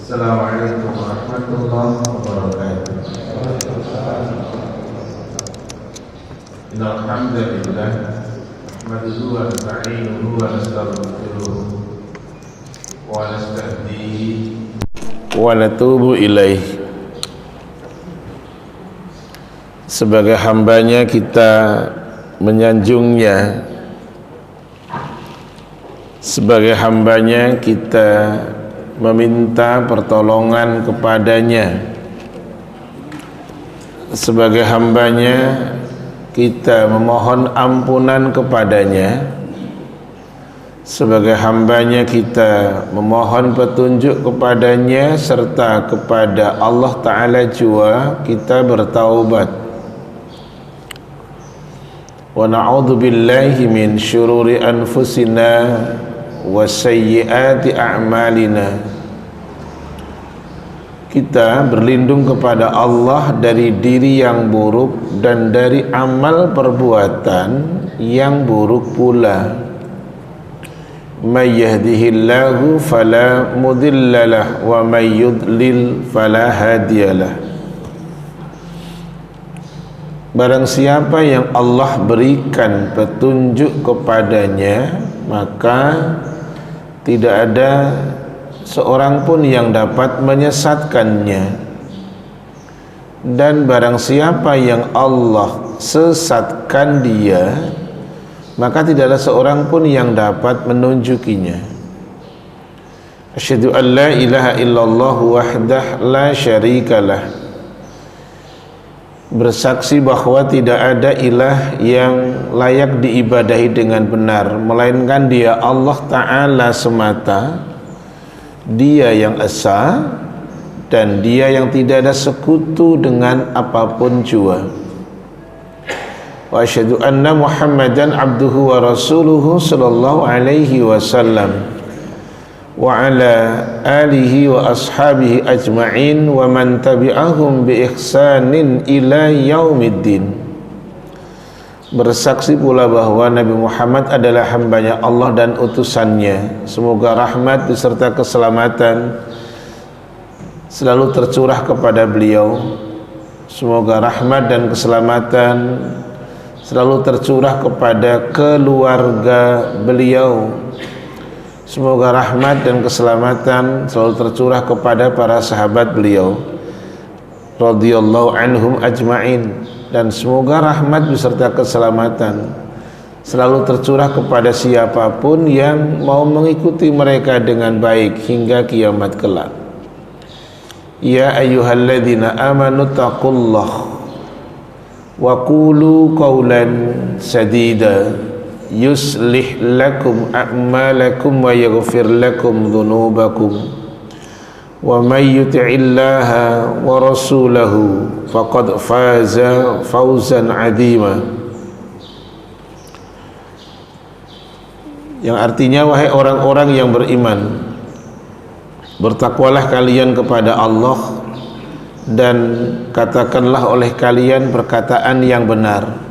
Assalamualaikum warahmatullahi wabarakatuh. Innal hamdalillah nahmaduhu wa nasta'inuhu wa nastaghfiruh wa nastahdihi wa natubu ilaih. Sebagai hambanya kita menyanjungnya, sebagai hambanya kita meminta pertolongan kepadanya, sebagai hambanya kita memohon ampunan kepadanya, sebagai hambanya kita memohon petunjuk kepadanya, serta kepada Allah Ta'ala jua kita bertaubat. Wa na'udzu billahi min syururi anfusina wa sayyiati a'malina. Kita berlindung kepada Allah dari diri yang buruk dan dari amal perbuatan yang buruk pula. May yahdihillahu fala mudhillalah wa may yudlil fala hadiyalah. Barang siapa yang Allah berikan petunjuk kepadanya, maka tidak ada seorang pun yang dapat menyesatkannya. Dan barang siapa yang Allah sesatkan dia, maka tidak ada seorang pun yang dapat menunjukinya. Asyhadu an la ilaha illallah wahdah la syarikalah. Bersaksi bahwa tidak ada ilah yang layak diibadahi dengan benar melainkan Dia, Allah Ta'ala semata. Dia yang esa dan Dia yang tidak ada sekutu dengan apapun jua. Wa asyhadu anna Muhammadan abduhu wa rasuluhu sallallahu alaihi wasallam wa ala alihi wa ashabihi ajma'in wa man tabi'ahum bi ihsanin ila yaumiddin. Bersaksi pula bahwa Nabi Muhammad adalah hambanya Allah dan utusannya. Semoga rahmat beserta keselamatan selalu tercurah kepada beliau. Semoga rahmat dan keselamatan selalu tercurah kepada keluarga beliau. Semoga rahmat dan keselamatan selalu tercurah kepada para sahabat beliau radhiyallahu anhum ajma'in. Dan semoga rahmat beserta keselamatan selalu tercurah kepada siapapun yang mau mengikuti mereka dengan baik hingga kiamat kelak. Ya ayyuhalladzina amanu taqullaha wa qulu qawlan sadida yuslih lakum a'malakum wa yaghfir lakum dhunubakum wa may yuti'illaha wa rasulahu faqad faza fawzan 'azima. Yang artinya, wahai orang-orang yang beriman, bertakwalah kalian kepada Allah dan katakanlah oleh kalian perkataan yang benar.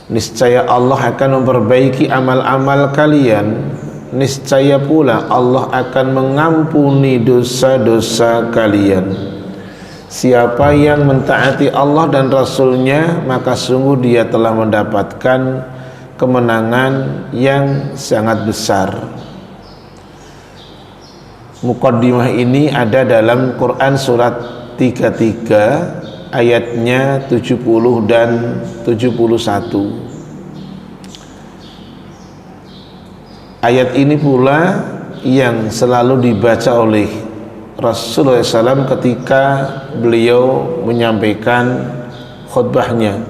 Niscaya Allah akan memperbaiki amal-amal kalian. Niscaya pula Allah akan mengampuni dosa-dosa kalian. Siapa yang mentaati Allah dan Rasulnya, maka sungguh dia telah mendapatkan kemenangan yang sangat besar. Muqaddimah ini ada dalam Quran surat 33 ayatnya 70 dan 71. Ayat ini pula yang selalu dibaca oleh Rasulullah SAW ketika beliau menyampaikan khutbahnya.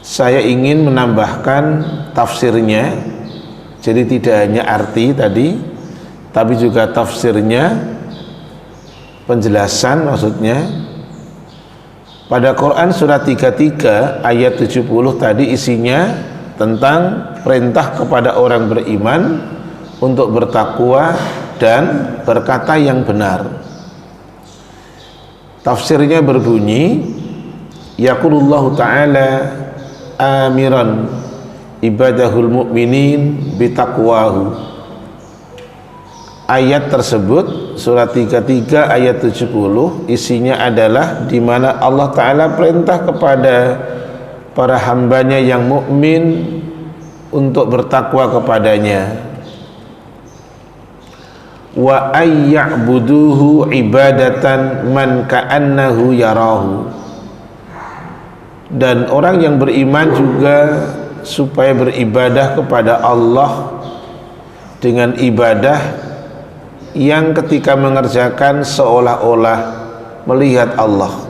Saya ingin menambahkan tafsirnya, jadi tidak hanya arti tadi, tapi juga tafsirnya, penjelasan maksudnya. Pada Quran surat 33 ayat 70 tadi isinya tentang perintah kepada orang beriman untuk bertakwa dan berkata yang benar. Tafsirnya berbunyi, yaqulullahu ta'ala amiran ibadahul mu'minin bitaqwahu. ayat tersebut, surat 33 ayat 70, isinya adalah di mana Allah Ta'ala perintah kepada para hambanya yang mukmin untuk bertakwa kepadanya. Wa ayya'buduhu ibadatan man ka'annahu yarahu. Dan orang yang beriman juga supaya beribadah kepada Allah dengan ibadah yang ketika mengerjakan seolah-olah melihat Allah.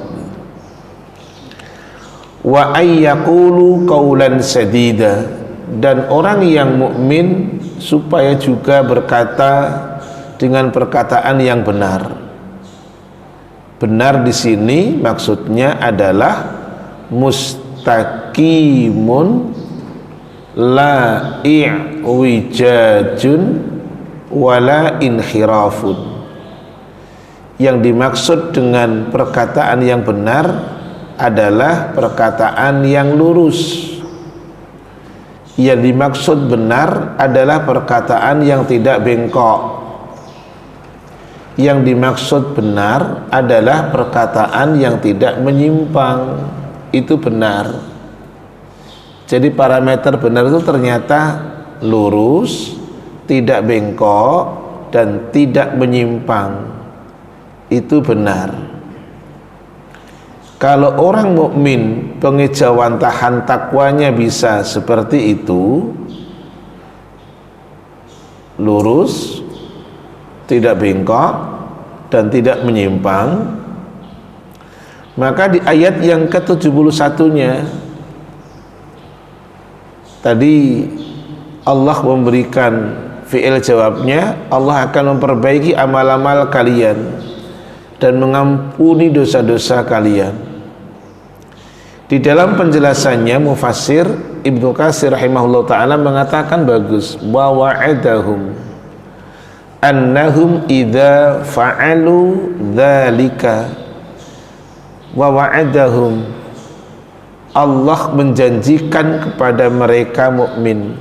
Wa ayyaqulu qaulan sadida. Dan orang yang mukmin supaya juga berkata dengan perkataan yang benar. Benar di sini maksudnya adalah mustaqimun la i'wijajun wala inkhirafun. Yang dimaksud dengan perkataan yang benar adalah perkataan yang lurus. Yang dimaksud benar adalah perkataan yang tidak bengkok. Yang dimaksud benar adalah perkataan yang tidak menyimpang. Itu benar. Jadi parameter benar itu ternyata lurus, tidak bengkok, dan tidak menyimpang. Itu benar. Kalau orang mukmin pengejawantahan takwanya bisa seperti itu, lurus, tidak bengkok, dan tidak menyimpang, maka di ayat yang ke-71-nya tadi Allah memberikan fi'il jawabnya, Allah akan memperbaiki amal-amal kalian dan mengampuni dosa-dosa kalian. Di dalam penjelasannya mufassir Ibnu Katsir rahimahullah ta'ala mengatakan bagus, wa wa'adahum annahum idza fa'alu dzalika, wa wa'adahum, Allah menjanjikan kepada mereka mukmin,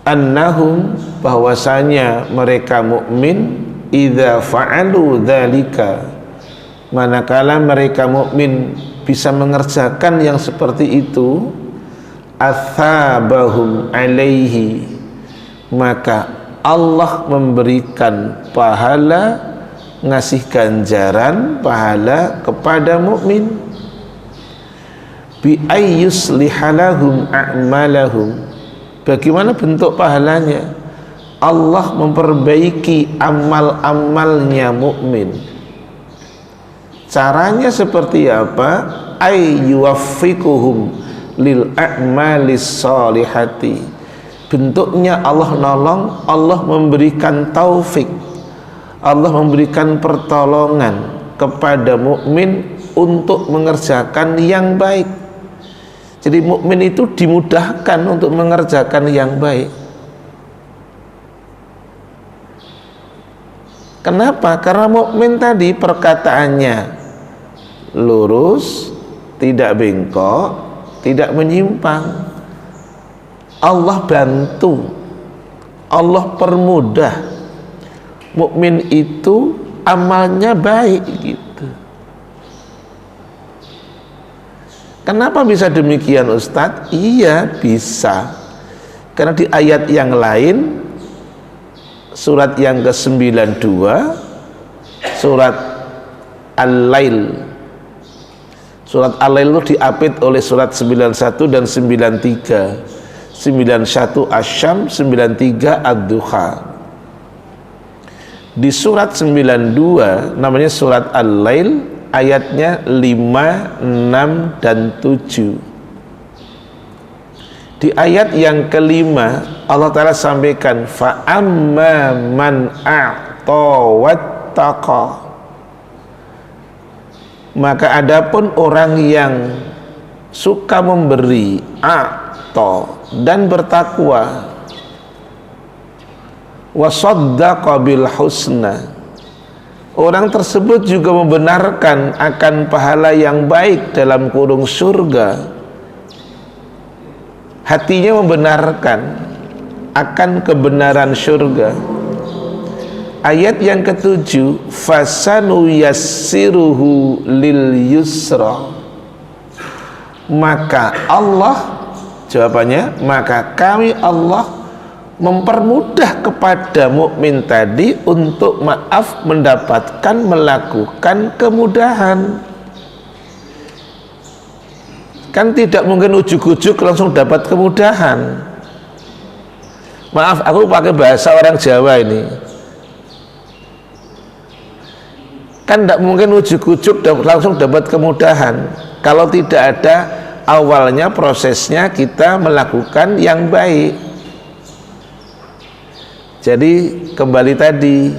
annahum, bahwasanya mereka mukmin, idza fa'alu dzalika, manakala mereka mukmin bisa mengerjakan yang seperti itu, athabahum alaihi, maka Allah memberikan pahala, ngasih ganjaran pahala kepada mukmin. Bi ayyuslihalahum a'malahum, bagaimana bentuk pahalanya? Allah memperbaiki amal-amalnya mukmin. Caranya seperti apa? Ayyuwaffiquhum lil a'malis salihati. Bentuknya Allah nolong, Allah memberikan taufik, Allah memberikan pertolongan kepada mukmin untuk mengerjakan yang baik. Jadi mukmin itu dimudahkan untuk mengerjakan yang baik. Kenapa? Karena mukmin tadi perkataannya lurus, tidak bengkok, tidak menyimpang. Allah bantu, Allah permudah. Mukmin itu amalnya baik gitu. Kenapa bisa demikian Ustadz? Iya bisa. Karena di ayat yang lain, surat yang ke-92, surat Al-Lail. Surat Al-Lail itu diapit oleh surat 91 dan 93. 91 Asy-Syams, 93 Ad-Duha. Di surat 92 namanya surat Al-Lail, ayatnya 5, 6, dan 7. Di ayat yang kelima Allah Ta'ala sampaikan, fa'amma man a'ta wattaqa, maka adapun orang yang suka memberi, a'ta, dan bertakwa, wasaddaqa bil husna, orang tersebut juga membenarkan akan pahala yang baik dalam kurung surga. Hatinya membenarkan akan kebenaran surga, Ayat yang ketujuh, fasanu yassiruhu lil yusra. Maka Allah, jawabannya, maka kami Allah mempermudah kepada mukmin tadi untuk mendapatkan, melakukan kemudahan. Kan tidak mungkin ujuk-ujuk langsung dapat kemudahan. Maaf, aku pakai bahasa orang Jawa ini. Kan tidak mungkin ujuk-ujuk langsung dapat kemudahan kalau tidak ada awalnya prosesnya kita melakukan yang baik. Jadi kembali tadi,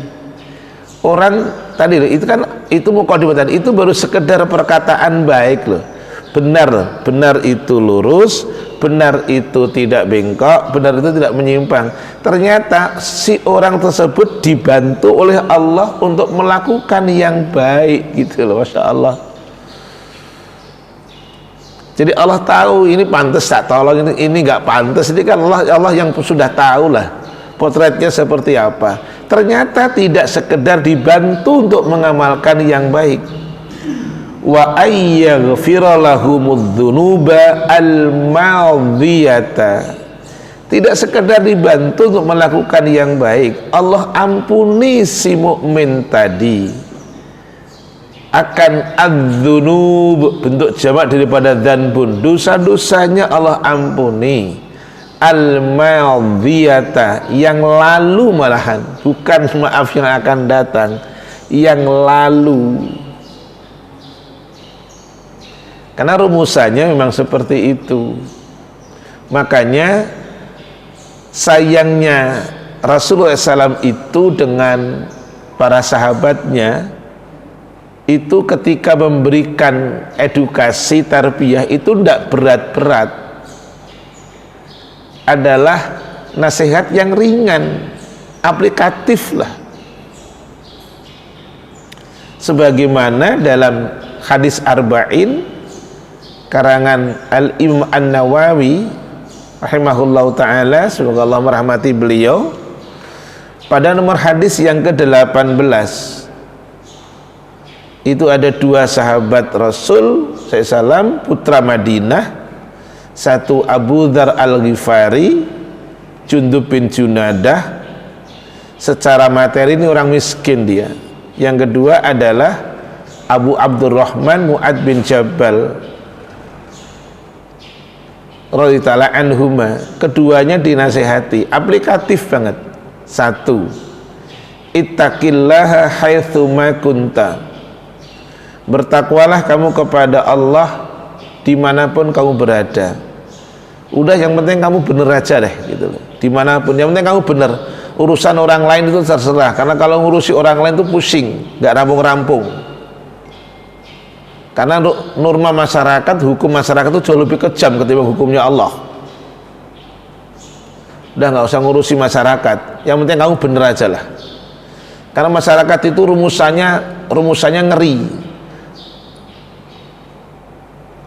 orang tadi itu kan, itu mukadimah tadi, itu baru sekedar perkataan baik loh. Benar, benar itu lurus, benar itu tidak bengkok, benar itu tidak menyimpang. Ternyata si orang tersebut dibantu oleh Allah untuk melakukan yang baik gitu loh, Masya Allah. Jadi Allah tahu ini pantas tak tolong, ini nggak pantas. Ini kan Allah yang sudah tahu lah potretnya seperti apa. Ternyata tidak sekedar dibantu untuk mengamalkan yang baik. Wa ayyaghfira lahumudz dzunuba al-madhiyata. Tidak sekedar dibantu untuk melakukan yang baik, Allah ampuni si mukmin tadi akan adz-dzunub, bentuk jamak daripada dzanbun, dosa-dosanya Allah ampuni. Al-madhiyata, yang lalu malahan, bukan maaf yang akan datang, yang lalu. Karena rumusannya memang seperti itu. Makanya sayangnya Rasulullah SAW itu dengan para sahabatnya itu ketika memberikan edukasi tarbiyah itu tidak berat-berat, adalah nasihat yang ringan, aplikatif lah. Sebagaimana dalam hadis Arba'in karangan Al-Imam An-Nawawi rahimahullahu ta'ala, semoga Allah merahmati beliau, pada nomor hadis yang ke-18 itu ada dua sahabat Rasul SAW, putra Madinah, satu Abu Dzar Al-Ghifari, Jundub bin Junadah, secara materi ini orang miskin dia. Yang kedua adalah Abu Abdurrahman Mu'ad bin Jabal radhiyallahu anhuma. Keduanya dinasihati, aplikatif banget. Satu, ittaqillaha haitsu ma kunta, bertakwalah kamu kepada Allah dimanapun kamu berada. Udah, yang penting kamu bener aja deh gitu loh, dimanapun, yang penting kamu bener. Urusan orang lain itu terserah, karena kalau ngurusi orang lain itu pusing, nggak rampung-rampung. Karena norma masyarakat, hukum masyarakat itu jauh lebih kejam ketimbang hukumnya Allah. Udah, nggak usah ngurusi masyarakat, yang penting kamu bener aja lah. Karena masyarakat itu rumusannya ngeri.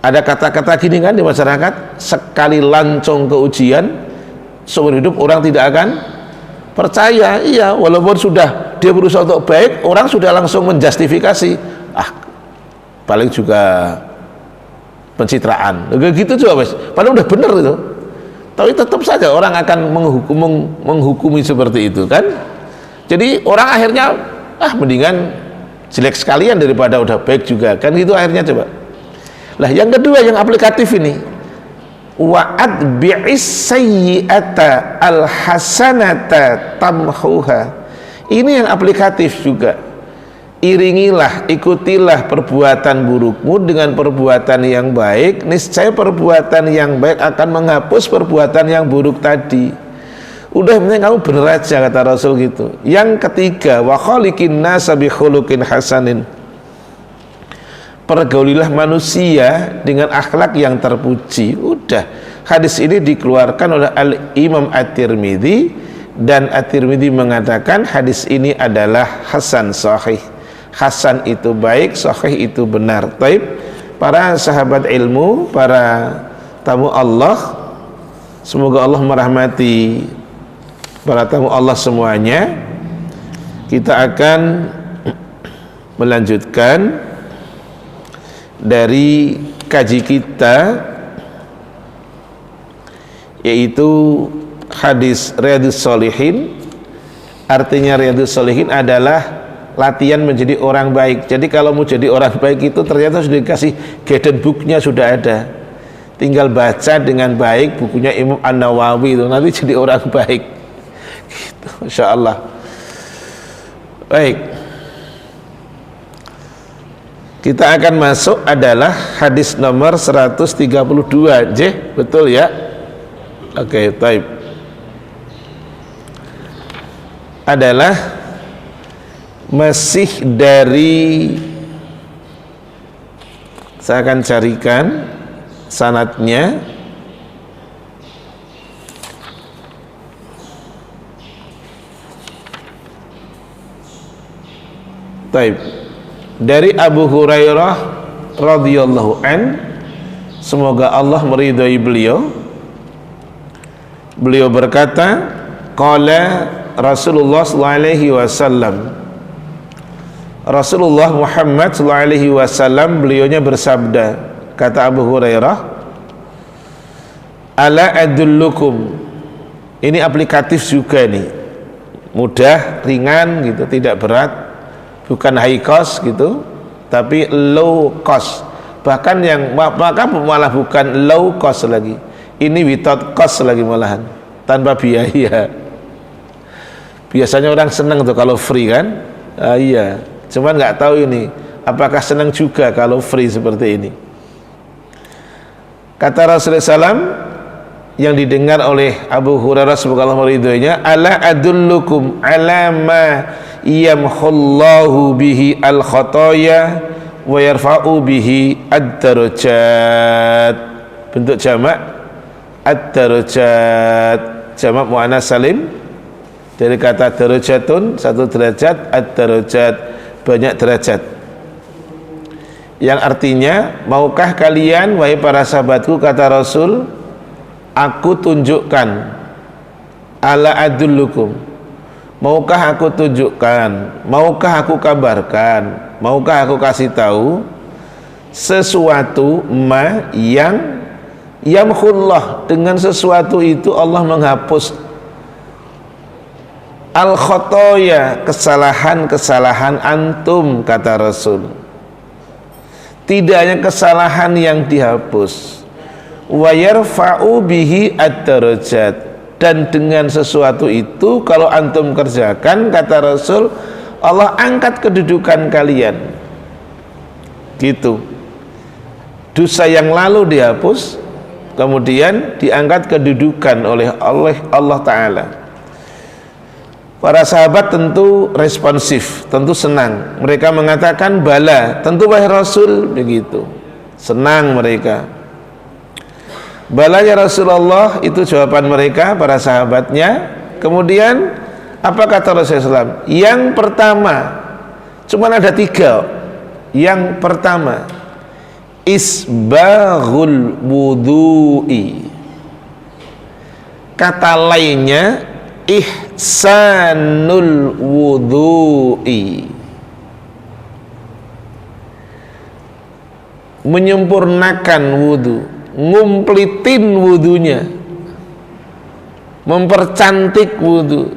Ada kata-kata gini kan di masyarakat, sekali lancong ke ujian seumur hidup orang tidak akan percaya. Iya, walaupun sudah dia berusaha untuk baik, orang sudah langsung menjustifikasi, paling juga pencitraan, gitu juga mas. Padahal udah bener itu, tapi tetap saja orang akan menghukumi seperti itu kan. Jadi orang akhirnya mendingan jelek sekalian daripada udah baik juga kan, gitu akhirnya. Coba lah yang kedua yang aplikatif ini, wa'ad bi'is sayyi'ata al-hasanata tamhuha. Ini yang aplikatif juga. Iringilah, ikutilah perbuatan burukmu dengan perbuatan yang baik, niscaya perbuatan yang baik akan menghapus perbuatan yang buruk tadi. Udah, penting kamu bener aja, kata Rasul gitu. Yang ketiga, wa khaliqin nasa bi khuluqin hasanin, pergaulilah manusia dengan akhlak yang terpuji. Udah, hadis ini dikeluarkan oleh Al-Imam At-Tirmidzi, dan At-Tirmidzi mengatakan hadis ini adalah hasan sahih. Hasan itu baik, sahih itu benar. Taib, para sahabat ilmu, para tamu Allah, semoga Allah merahmati para tamu Allah semuanya. kita akan melanjutkan dari kaji kita, yaitu hadis Riyadhus Shalihin. Artinya Riyadhus Shalihin adalah latihan menjadi orang baik. Jadi kalau mau jadi orang baik itu ternyata sudah dikasih guidance booknya, sudah ada, tinggal baca dengan baik bukunya Imam An-Nawawi itu, nanti jadi orang baik gitu, Masya Allah. Baik, kita akan masuk adalah hadis nomor 132. Betul ya? Oke, baik. Adalah masih dari, saya akan carikan sanadnya. Baik, dari Abu Hurairah radhiyallahu an, semoga Allah meridhai beliau. Beliau berkata, qala Rasulullah sallallahu alaihi wasallam, Rasulullah Muhammad sallallahu alaihi wasallam beliaunya bersabda, kata Abu Hurairah, ala adullukum, ini aplikatif juga nih, mudah, ringan gitu, tidak berat, bukan high cost gitu, tapi low cost. Bahkan yang maka malah bukan low cost lagi, ini without cost lagi malahan, tanpa biaya. Biasanya orang senang tuh kalau free kan? Iya, cuman nggak tahu ini apakah senang juga kalau free seperti ini. Kata Rasulullah SAW yang didengar oleh Abu Hurairah semoga Allah meridhoinya, ala adullukum ala ma yamhullahu bihi al khotoya wa yarfa'u bihi ad-darajat. Bentuk jamak ad-darajat, jamak muannas salim dari kata darajatun, satu derajat, ad-darajat, banyak derajat, yang artinya, maukah kalian wahai para sahabatku, kata Rasul, aku tunjukkan, ala adullukum, maukah aku tunjukkan, maukah aku kabarkan, maukah aku kasih tahu sesuatu ma yang yamhullah, dengan sesuatu itu Allah menghapus al-khotoya, kesalahan-kesalahan antum, kata Rasul. Tidak hanya kesalahan yang dihapus, wa yarfa'u bihi ad-darajat, dan dengan sesuatu itu kalau antum kerjakan, kata Rasul, Allah angkat kedudukan kalian. Gitu. Dosa yang lalu dihapus, kemudian diangkat kedudukan oleh Allah Ta'ala. Para sahabat tentu responsif, tentu senang. Mereka mengatakan bala, tentu wahai Rasul, begitu. Senang mereka. Bala ya Rasulullah, itu jawaban mereka, para sahabatnya. Kemudian apa kata Rasulullah SAW? Yang pertama, cuma ada 3. Yang pertama, isbaghul wudu'i. Kata lainnya, ihsanul wudu'i, menyempurnakan wudu, ngumplitin wudunya, mempercantik wudu.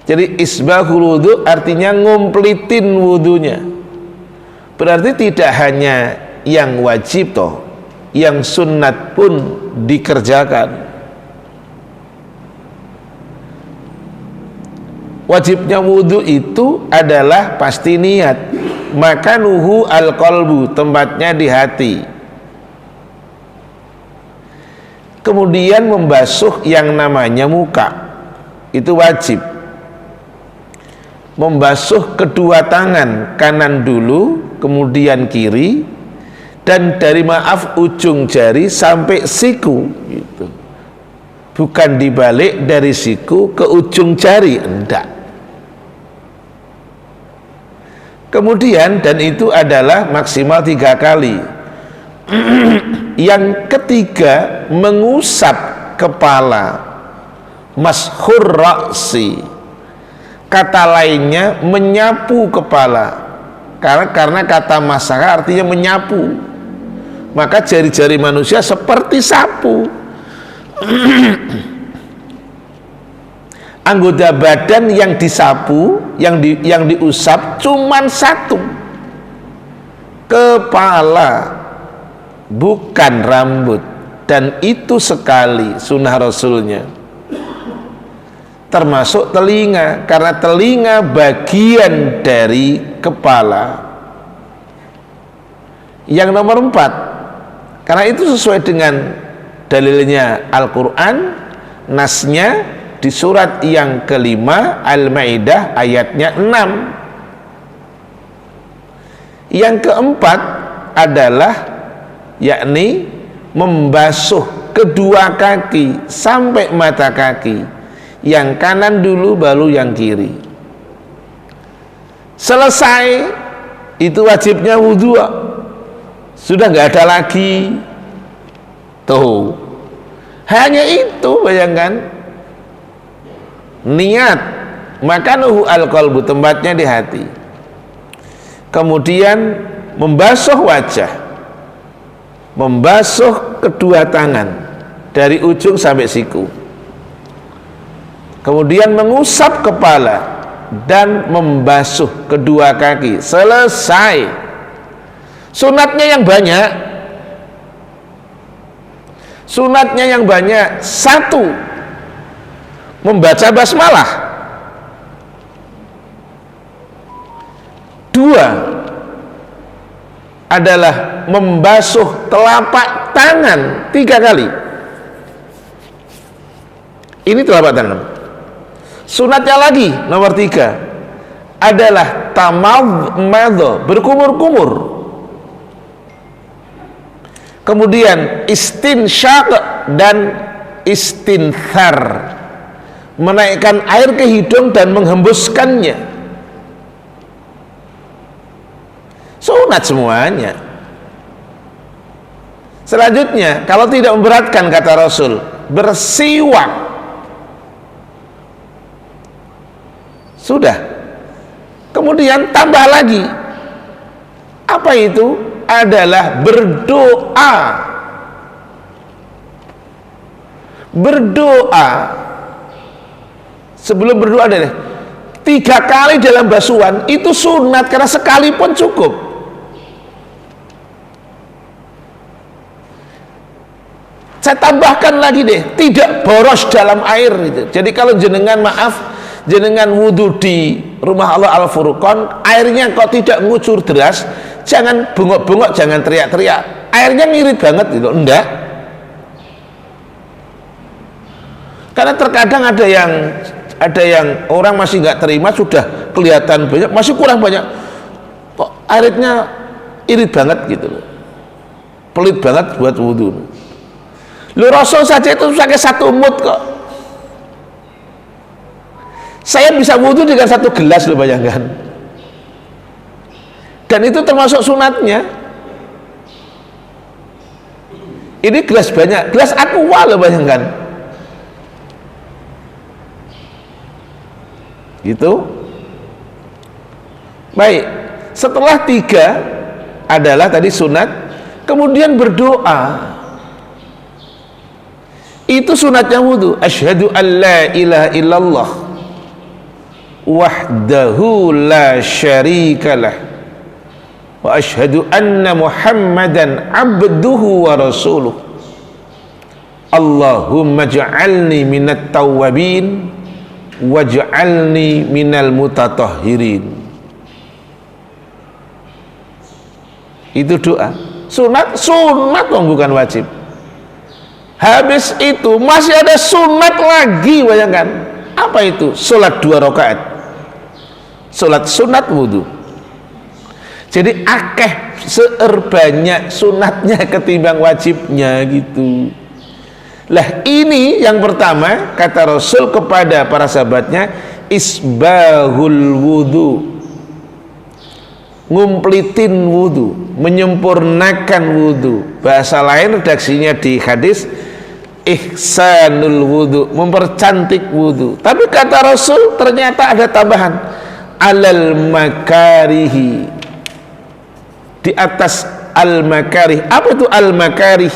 Jadi isbahul wudu artinya ngumplitin wudunya. Berarti tidak hanya yang wajib toh, yang sunnat pun dikerjakan. Wajibnya wudu itu adalah pasti niat. Makanuhu al-qalbu, tempatnya di hati. Kemudian membasuh yang namanya muka, itu wajib. Membasuh kedua tangan, kanan dulu, kemudian kiri, dan dari ujung jari sampai siku gitu. Bukan dibalik dari siku ke ujung jari, enggak. Kemudian, dan itu adalah maksimal 3 kali. Yang ketiga, mengusap kepala, mashur ra'si, kata lainnya menyapu kepala. Karena kata masaha artinya menyapu, maka jari-jari manusia seperti sapu. Anggota badan yang disapu, yang diusap cuman satu, kepala, bukan rambut. Dan itu sekali sunnah Rasulnya. Termasuk telinga, karena telinga bagian dari kepala. Yang nomor 4, karena itu sesuai dengan dalilnya Al-Quran, nasnya di surat yang kelima Al-Maidah ayatnya 6. Yang keempat adalah yakni membasuh kedua kaki sampai mata kaki. Yang kanan dulu baru yang kiri. Selesai itu wajibnya wudhu, sudah nggak ada lagi. Tuh, hanya itu, bayangkan. Niat, makanuhu al-qalbu, tempatnya di hati. Kemudian membasuh wajah, membasuh kedua tangan dari ujung sampai siku. Kemudian mengusap kepala dan membasuh kedua kaki. Selesai. Sunatnya yang banyak. Sunatnya yang banyak. 1, membaca basmalah. 2 adalah membasuh telapak tangan 3 kali. Ini telapak tangan. Sunatnya lagi nomor 3 adalah tamadmadho, berkumur-kumur. Kemudian istinsyaq dan istinthar, menaikkan air ke hidung dan menghembuskannya. Sunat semuanya. Selanjutnya, kalau tidak memberatkan kata Rasul, bersiwak. Sudah. Kemudian tambah lagi. Apa itu? Adalah berdoa. Berdoa. Sebelum berdoa adalah 3 kali dalam basuhan. Itu sunat, karena sekali pun cukup. Saya tambahkan lagi deh, tidak boros dalam air gitu. Jadi kalau jenengan jenengan wudhu di rumah Allah Al-Furqan, airnya kok tidak ngucur deras, jangan bengok-bengok, jangan teriak-teriak, airnya ngirit banget gitu, enggak. Karena terkadang ada yang orang masih nggak terima, sudah kelihatan banyak, masih kurang banyak, kok airnya irit banget gitu loh, pelit banget buat wudhu. Lu Rasul saja itu pakai 1 mud kok. Saya bisa wudhu dengan 1 gelas, lo bayangkan. Dan itu termasuk sunatnya. Ini gelas banyak, gelas aqua, lo bayangkan. Gitu. Baik, setelah 3 adalah tadi sunat, kemudian berdoa. Itu sunatnya wudhu. Asyhadu an la ilaha illallah wahdahu la syarikalah wa asyhadu anna muhammadan abduhu wa rasuluh. Allahumma ja'alni minat tawwabin waj'alni minal mutatahhirin. Itu doa. Sunat dong, bukan wajib. Habis itu masih ada sunat lagi, bayangkan. Apa itu? Sholat 2 rakaat. Sholat sunat wudhu. Jadi akeh seerbanyak sunatnya ketimbang wajibnya gitu. Lah ini yang pertama kata Rasul kepada para sahabatnya, isbahul wudhu, ngumplitin wudhu, menyempurnakan wudhu. Bahasa lain redaksinya di hadis, ihsanul wudu, mempercantik wudu. Tapi kata Rasul ternyata ada tambahan, alal makarihi, di atas al makarih. Apa itu al makarih?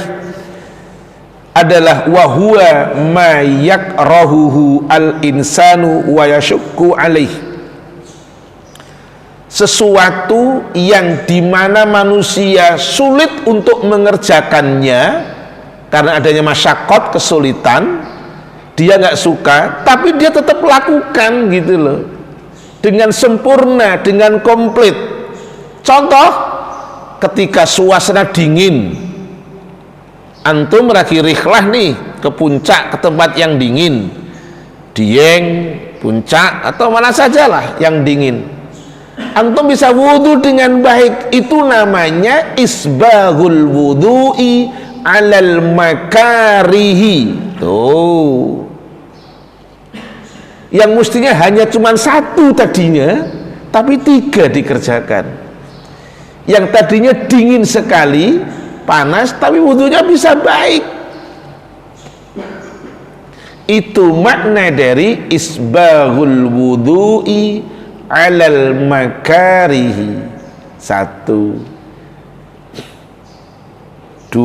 Adalah wahwa ma yakrahuhu al insanu wa yashukku alaih, sesuatu yang dimana manusia sulit untuk mengerjakannya karena adanya masyakot, kesulitan, dia nggak suka, tapi dia tetap lakukan gitu loh, dengan sempurna, dengan komplit. Contoh, ketika suasana dingin, antum lagi rihlah nih ke puncak, ke tempat yang dingin, Dieng, Puncak, atau mana sajalah yang dingin, antum bisa wudhu dengan baik. Itu namanya isbaghul wudhu'i alal makarihi. Tuh, yang mestinya hanya cuma satu tadinya, tapi 3 dikerjakan. Yang tadinya dingin sekali, panas, tapi wudhunya bisa baik. Itu makna dari isbaghul wudhu'i alal makarihi. 1. 2.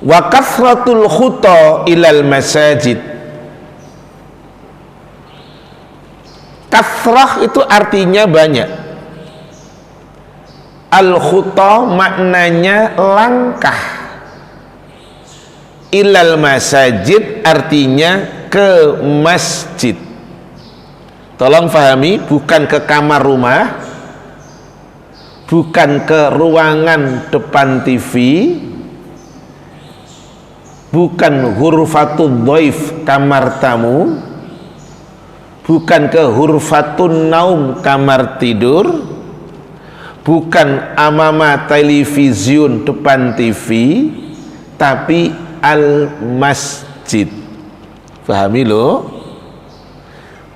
Wa kathratul khuta ilal masajid. Kathrah itu artinya banyak. Al khuta maknanya langkah. Ilal masajid artinya ke masjid. Tolong fahami, bukan ke kamar rumah, bukan ke ruangan depan TV, bukan hurfatul dhaif, kamar tamu, bukan ke hurfatun naum, kamar tidur, bukan amama televisiun, depan TV, tapi al masjid. Pahami loh,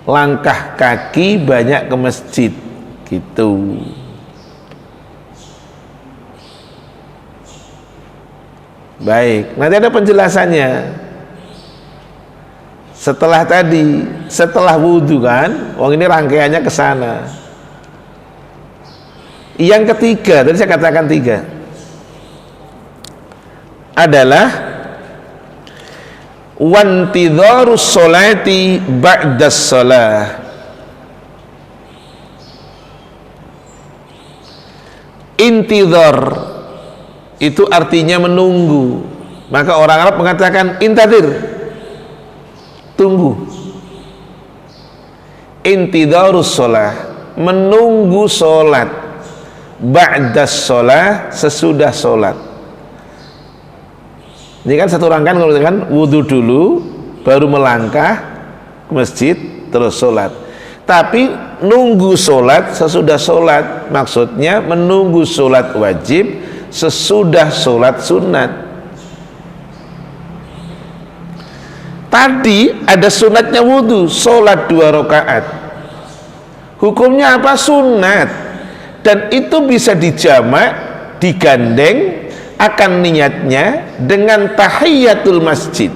langkah kaki banyak ke masjid gitu. Baik, nanti ada penjelasannya setelah tadi, setelah wudhu kan. Wong ini rangkaiannya ke sana. Yang ketiga, tadi saya katakan 3, adalah wantidharus sholati ba'das sholah. Intidhar itu artinya menunggu. Maka orang Arab mengatakan intadir, tunggu. Intidharus sholah, menunggu sholat. Ba'das sholah, sesudah sholat. Ini kan satu rangkaian, kalau kan wudhu dulu, baru melangkah ke masjid, terus sholat. Tapi nunggu sholat sesudah sholat, maksudnya menunggu sholat wajib sesudah sholat sunat. Tadi ada sunatnya wudhu, sholat 2 rakaat. Hukumnya apa? Sunat. Dan itu bisa dijamak, digandeng akan niatnya dengan tahiyatul masjid.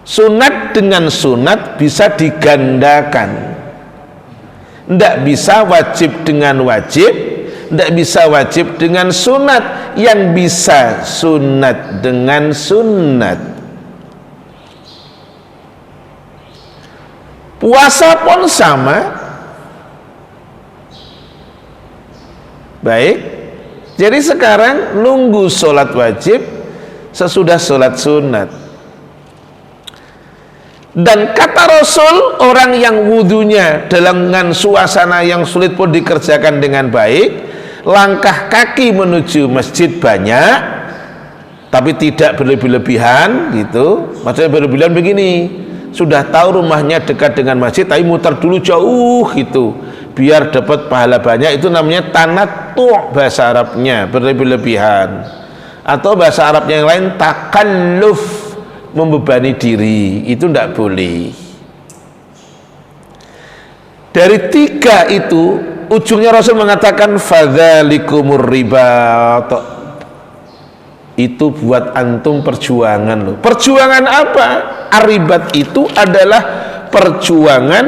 Sunat dengan sunat bisa digandakan. Tidak bisa wajib dengan wajib, tidak bisa wajib dengan sunat. Yang bisa sunat dengan sunat. Puasa pun sama. Baik, jadi sekarang nunggu sholat wajib sesudah sholat sunat. Dan kata Rasul, orang yang wudhunya dengan suasana yang sulit pun dikerjakan dengan baik, langkah kaki menuju masjid banyak, tapi tidak berlebih-lebihan gitu. Maksudnya berlebihan begini, sudah tahu rumahnya dekat dengan masjid, tapi muter dulu jauh gitu, biar dapat pahala banyak. Itu namanya tanattu' bahasa Arabnya, berlebih-lebihan. Atau bahasa Arabnya yang lain takalluf, membebani diri. Itu tidak boleh. Dari 3 itu ujungnya Rasul mengatakan fadzalikumur ribat, itu buat antum perjuangan loh. Perjuangan apa? Aribat itu adalah perjuangan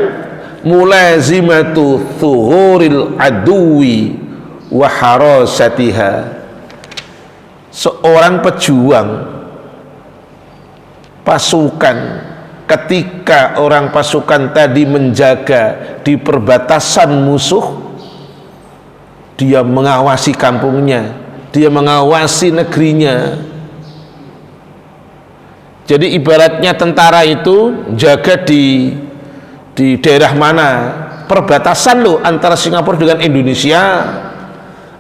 mulazimatu thuhuril aduwi wa harasatiha. Seorang pejuang pasukan, ketika orang pasukan tadi menjaga di perbatasan musuh, dia mengawasi kampungnya, dia mengawasi negerinya. Jadi ibaratnya tentara itu jaga di daerah mana, perbatasan loh antara Singapura dengan Indonesia,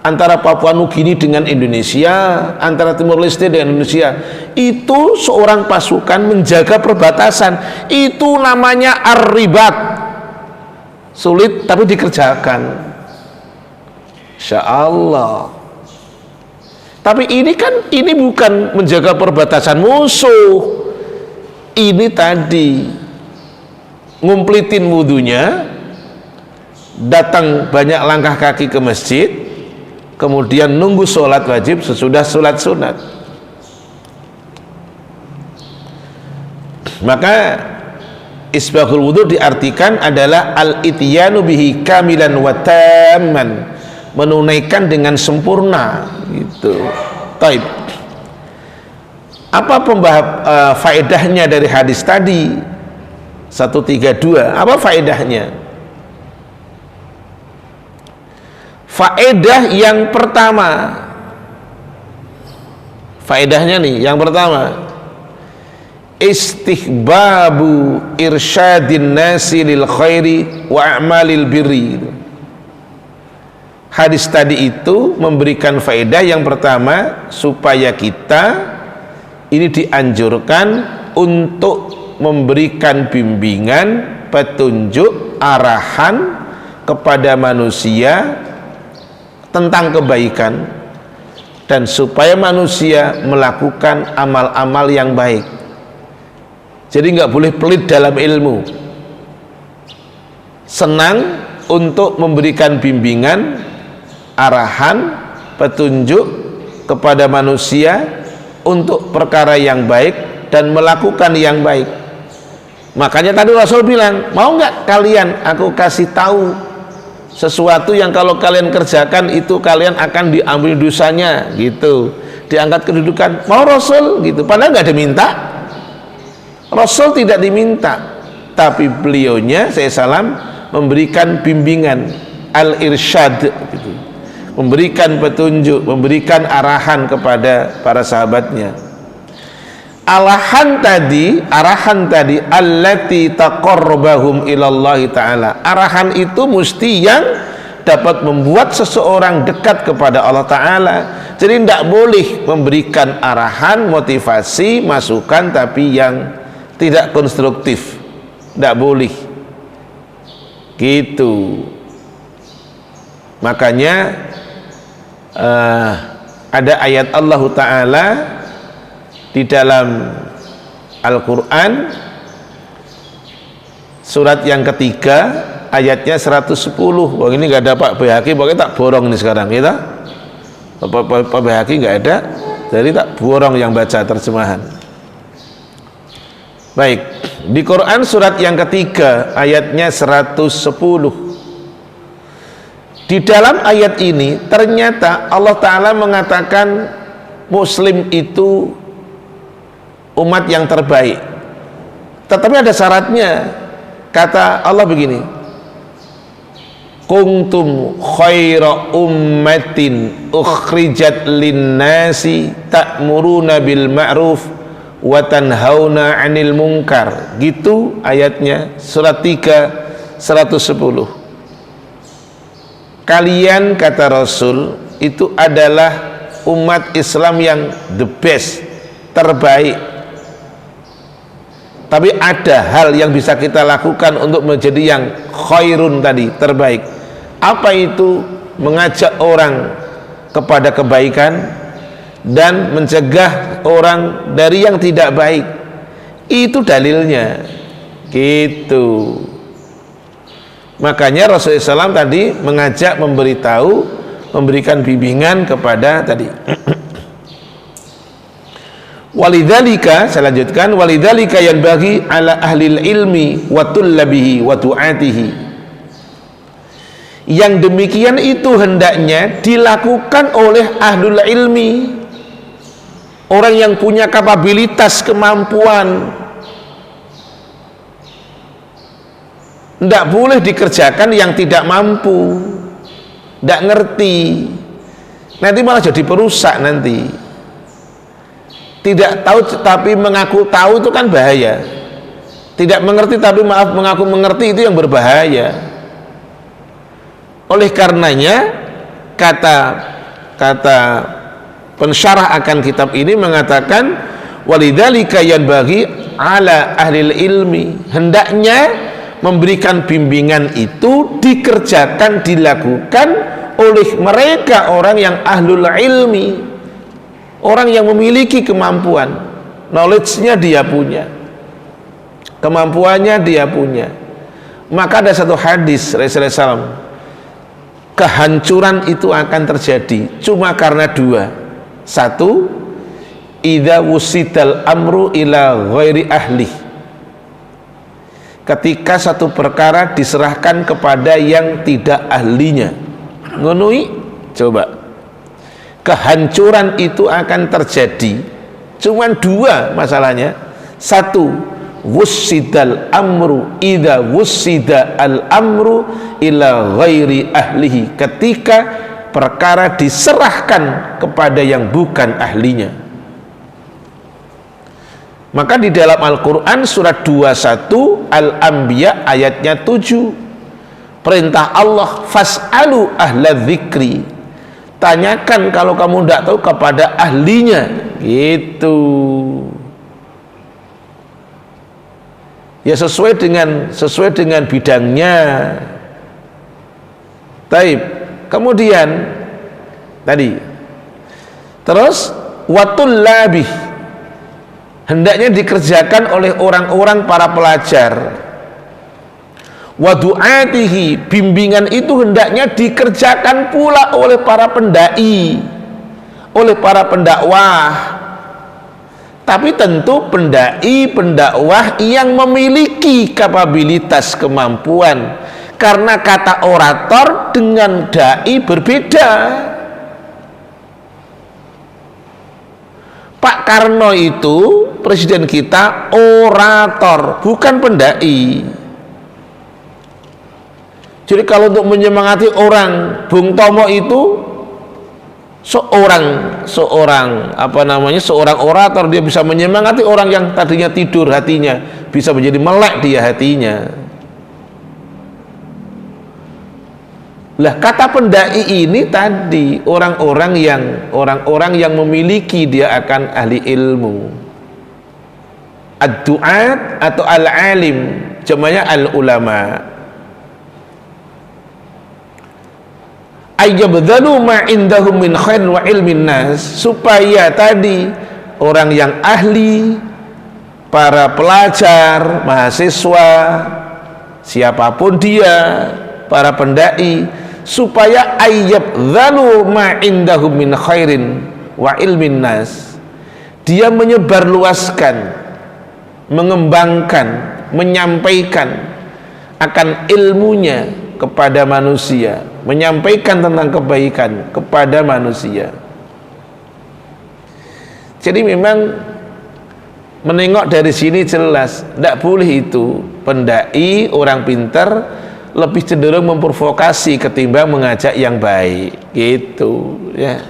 antara Papua Nugini dengan Indonesia, antara Timur Leste dengan Indonesia. Itu seorang pasukan menjaga perbatasan, itu namanya ar-ribat. Sulit tapi dikerjakan, Insya Allah. Tapi ini bukan menjaga perbatasan musuh. Ini tadi ngumplitin wudunya, datang banyak langkah kaki ke masjid, kemudian nunggu sholat wajib sesudah sholat sunat. Maka isbaghul wudu diartikan adalah al-ityanu bihi kamilan wa tamman, menunaikan dengan sempurna gitu. Taib. Apa faedahnya dari hadis tadi 132? Apa faedahnya? Faedah yang pertama, faedahnya nih, yang pertama, istihbabu irsyadin nasi lil khairi wa a'malil birri. Hadis tadi itu memberikan faedah yang pertama, supaya kita ini dianjurkan untuk memberikan bimbingan, petunjuk, arahan kepada manusia tentang kebaikan, dan supaya manusia melakukan amal-amal yang baik. Jadi nggak boleh pelit dalam ilmu, senang untuk memberikan bimbingan, arahan, petunjuk kepada manusia untuk perkara yang baik dan melakukan yang baik. Makanya tadi Rasul bilang, mau nggak kalian aku kasih tahu sesuatu yang kalau kalian kerjakan itu kalian akan diambil dosanya gitu, diangkat kedudukan. Mau Rasul gitu, padahal nggak diminta. Rasul tidak diminta, tapi beliaunya salam memberikan bimbingan, al-irsyad gitu, memberikan petunjuk, memberikan arahan kepada para sahabatnya. Arahan tadi allati taqarrabahum ilallahi ta'ala. Arahan itu mesti yang dapat membuat seseorang dekat kepada Allah Ta'ala. Jadi tidak boleh memberikan arahan, motivasi, masukan tapi yang tidak konstruktif, tidak boleh gitu. Makanya ada ayat Allah Ta'ala di dalam Al-Quran, surat yang ketiga, ayatnya 110. Wah, ini nggak ada Pak BHQ, pokoknya tak borong nih sekarang kita. Pak BHQ nggak ada, jadi tak borong yang baca terjemahan. Baik, di Quran surat yang ketiga, ayatnya 110. Di dalam ayat ini ternyata Allah Ta'ala mengatakan Muslim itu umat yang terbaik, tetapi ada syaratnya. Kata Allah begini, kuntum khaira ummatin ukhrijat linnasi ta'muruna bil ma'ruf wa tanhauna 'anil munkar. Gitu ayatnya, surat 3 110. Kalian, kata Rasul, itu adalah umat Islam yang the best, terbaik. Tapi ada hal yang bisa kita lakukan untuk menjadi yang khairun tadi, terbaik. Apa itu? Mengajak orang kepada kebaikan dan mencegah orang dari yang tidak baik. Itu dalilnya gitu. Makanya Rasulullah SAW tadi mengajak, memberitahu, memberikan bimbingan kepada tadi. Walidzalika, saya lanjutkan, walidzalika yanbaghi ala ahlil ilmi wa tullabihi wa tu'atihi. Yang demikian itu hendaknya dilakukan oleh ahlul ilmi, orang yang punya kapabilitas, kemampuan. Tidak boleh dikerjakan yang tidak mampu, tidak ngerti, nanti malah jadi perusak nanti. Tidak tahu tapi mengaku tahu itu kan bahaya. Tidak mengerti tapi mengaku mengerti itu yang berbahaya. Oleh karenanya kata pensyarah akan kitab ini mengatakan walidzalika yanbaghi ala ahlil ilmi, hendaknya memberikan bimbingan itu dikerjakan, dilakukan oleh mereka orang yang ahlul ilmi, orang yang memiliki kemampuan, knowledge-nya dia punya, kemampuannya dia punya. Maka ada satu hadis Rasulullah SAW, kehancuran itu akan terjadi cuma karena dua. Satu, idza wusidal amru ila ghairi ahli, ketika satu perkara diserahkan kepada yang tidak ahlinya. Ngunui, coba, kehancuran itu akan terjadi cuman dua masalahnya. Satu, wussidal amru idza wussida al amru ila ghairi ahlihi, ketika perkara diserahkan kepada yang bukan ahlinya. Maka di dalam Al-Quran surat 21 Al-Anbiya ayatnya 7, perintah Allah, fas'alu ahla dzikri, tanyakan kalau kamu tidak tahu kepada ahlinya, gitu. Ya sesuai dengan bidangnya. Taib. Kemudian tadi terus watul labih, hendaknya dikerjakan oleh orang-orang para pelajar. Wa du'atihi, bimbingan itu hendaknya dikerjakan pula oleh para pendai, oleh para pendakwah. Tapi tentu pendai, pendakwah yang memiliki kapabilitas, kemampuan. Karena kata orator dengan dai berbeda. Pak Karno itu presiden kita orator, bukan pendai. Jadi kalau untuk menyemangati orang, Bung Tomo itu seorang orator, dia bisa menyemangati orang yang tadinya tidur hatinya, bisa menjadi melek dia hatinya. Lah kata pendai ini tadi orang-orang yang memiliki, dia akan ahli ilmu. Ad-du'at atau al-alim, jamanya al-ulama. Ayyabdhalu ma indahum min khair wa ilmin nas, supaya tadi orang yang ahli, para pelajar, mahasiswa, siapapun dia, para pendai, supaya ayyabdhalu ma indahum min khairin wa ilmin nas, dia menyebarluaskan, mengembangkan, menyampaikan akan ilmunya kepada manusia, menyampaikan tentang kebaikan kepada manusia. Jadi memang menengok dari sini jelas, tidak boleh itu pendai, orang pintar lebih cenderung memprovokasi ketimbang mengajak yang baik, gitu ya.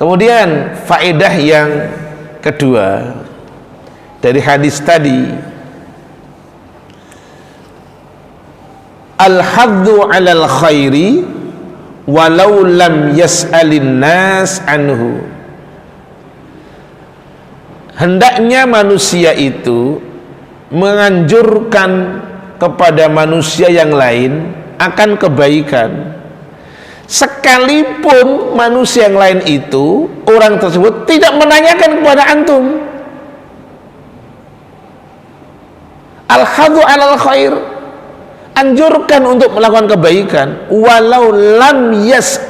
Kemudian faedah yang kedua dari hadis tadi, al-haddu 'alal khairi walau lam yas'alin nas anhu. Hendaknya manusia itu menganjurkan kepada manusia yang lain akan kebaikan, sekalipun manusia yang lain itu, orang tersebut tidak menanyakan kepada antum. Al-haddu 'alal khair, anjurkan untuk melakukan kebaikan walau lam yas'a